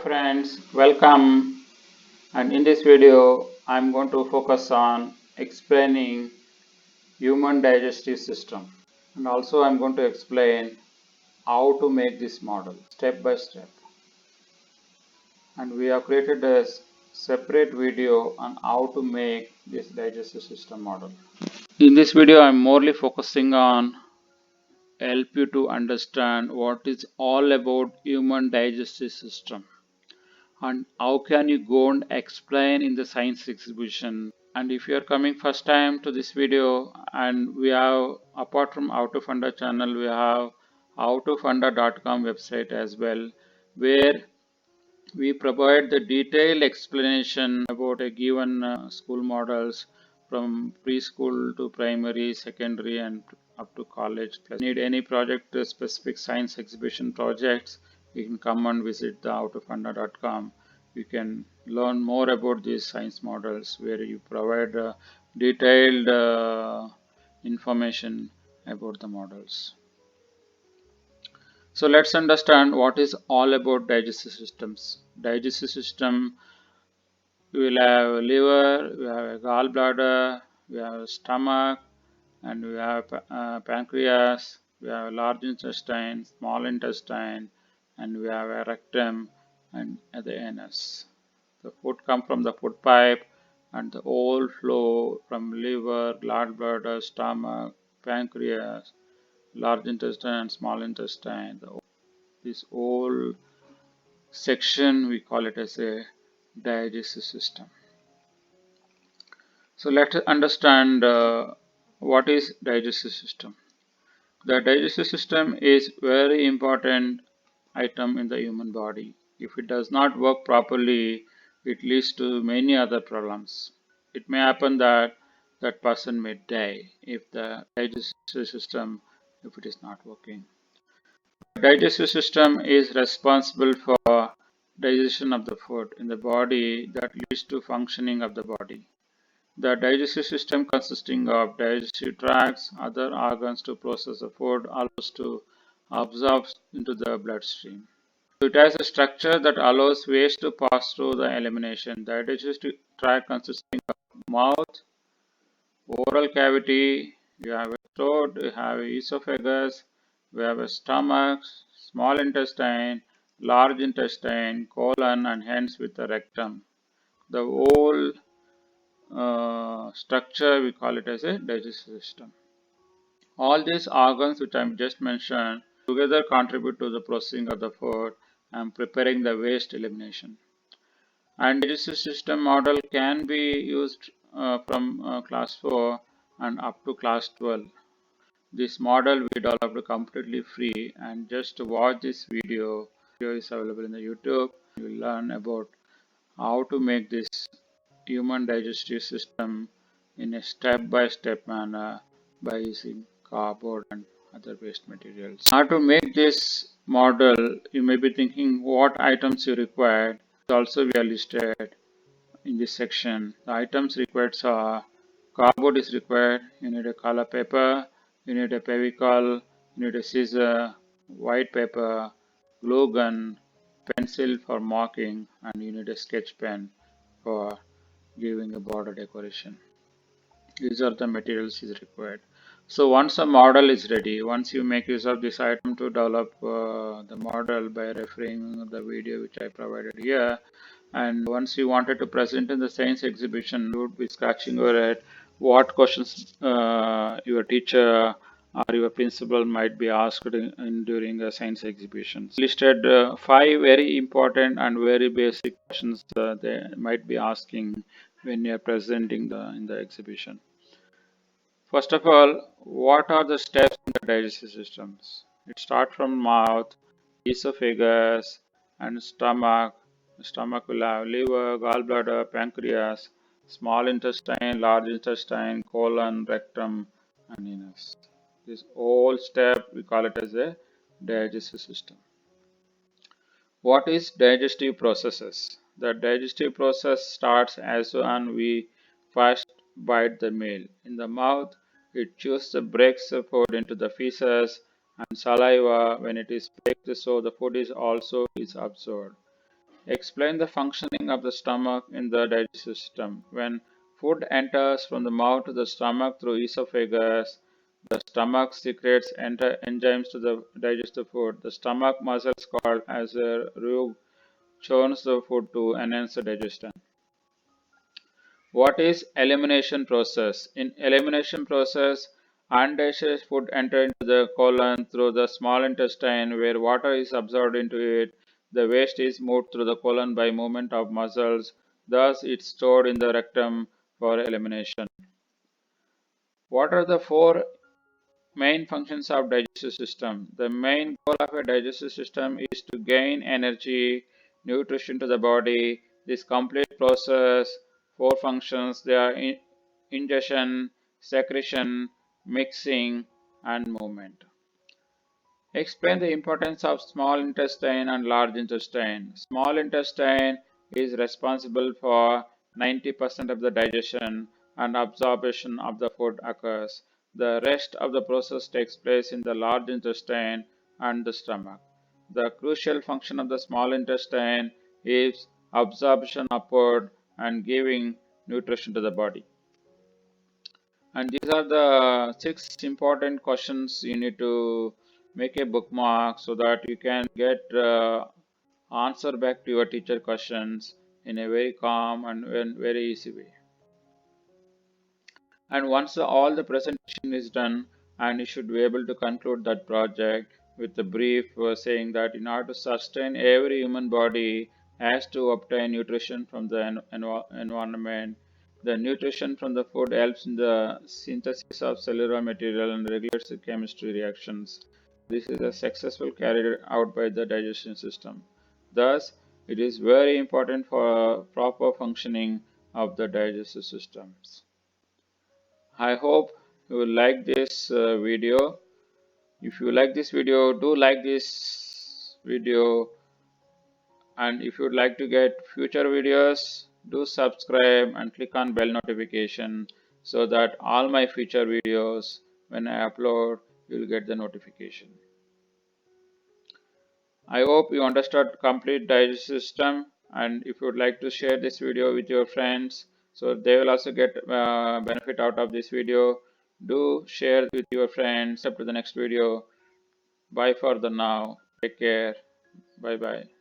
friends, welcome, and in this video I'm going to focus on explaining human digestive system, and also I'm going to explain how to make this model step by step, and we have created a separate video on how to make this digestive system model. In this video I'm morely focusing on help you to understand what is all about human digestive system and how can you go and explain in the science exhibition. And if you are coming first time to this video, and we have, apart from howtofunda channel, we have howtofunda.com website as well, where we provide the detailed explanation about a given school models from preschool to primary, secondary, and up to college. Plus, need any project specific science exhibition projects, you can come and visit the howtofunda.com. You can learn more about these science models where you provide detailed information about the models. So let's understand what is all about digestive systems. Digestive system, we will have a liver, we have a gallbladder, we have a stomach, and we have pancreas, we have a large intestine, small intestine, and we have a rectum and the anus. The food comes from the food pipe, and the whole flow from liver, gallbladder, stomach, pancreas, large intestine, and small intestine. This whole section we call it as a digestive system. So let's understand what is digestive system. The digestive system is very important item in the human body. If it does not work properly, it leads to many other problems. It may happen that that person may die if the digestive system, if it is not working. The digestive system is responsible for digestion of the food in the body that leads to functioning of the body. The digestive system consisting of digestive tracts, other organs to process the food, allows to absorb into the bloodstream. So it has a structure that allows waste to pass through the elimination. The digestive tract consisting of mouth, oral cavity, you have a throat, you have esophagus, we have a stomach, small intestine, large intestine, colon, and hence with the rectum. The whole structure we call it as a digestive system. All these organs which I just mentioned together contribute to the processing of the food and preparing the waste elimination. And digestive system model can be used from class 4 and up to class 12. This model we developed completely free, and just to watch this video is available in the YouTube. You will learn about how to make this human digestive system in a step-by-step manner by using cardboard and other waste materials. How to make this model, you may be thinking what items you require. Also we are listed in this section. The items required are cardboard is required, you need a color paper, you need a fevicol, you need a scissor, white paper, glue gun, pencil for marking, and you need a sketch pen for giving a border decoration. These are the materials is required. So once a model is ready, once you make use of this item to develop the model by referring the video which I provided here, and once you wanted to present in the science exhibition, you would be scratching your head what questions your teacher or your principal might be asked during a science exhibition. Listed 5 very important and very basic questions they might be asking when you are presenting in the exhibition. First of all, what are the steps in the digestive systems? It starts from mouth, esophagus, and stomach. The stomach will have liver, gallbladder, pancreas, small intestine, large intestine, colon, rectum, and anus. This whole step we call it as a digestive system. What is digestive processes? The digestive process starts as when we first bite the meal. In the mouth, it chews the breaks the food into the feces and saliva when it is baked, so the food is also absorbed. Explain the functioning of the stomach in the digestive system. When food enters from the mouth to the stomach through esophagus, the stomach secretes enzymes to the digest the food. The stomach muscles called as a rug churns the food to enhance the digestion. What is elimination process? In elimination process, undigested food enter into the colon through the small intestine where water is absorbed into it. The waste is moved through the colon by movement of muscles. Thus, it's stored in the rectum for elimination. What are the four main functions of digestive system? The main goal of a digestive system is to gain energy, nutrition to the body. This complete process, four functions, they are ingestion, secretion, mixing, and movement. Explain the importance of small intestine and large intestine. Small intestine is responsible for 90% of the digestion and absorption of the food occurs. The rest of the process takes place in the large intestine and the stomach. The crucial function of the small intestine is absorption upward and giving nutrition to the body. And these are the six important questions you need to make a bookmark so that you can get answer back to your teacher questions in a very calm and very easy way. And once all the presentation is done, and you should be able to conclude that project with a brief saying that in order to sustain every human body has to obtain nutrition from the environment. The nutrition from the food helps in the synthesis of cellular material and regulates the chemistry reactions. This is a successful carried out by the digestion system. Thus, it is very important for proper functioning of the digestive systems. I hope you will like this video. If you like this video, do like this video, and if you would like to get future videos, do subscribe and click on bell notification so that all my future videos, when I upload, you will get the notification. I hope you understood complete digestive system, and if you would like to share this video with your friends so they will also get benefit out of this video, do share with your friends. Up to the next video. Bye for the now. Take care. Bye bye.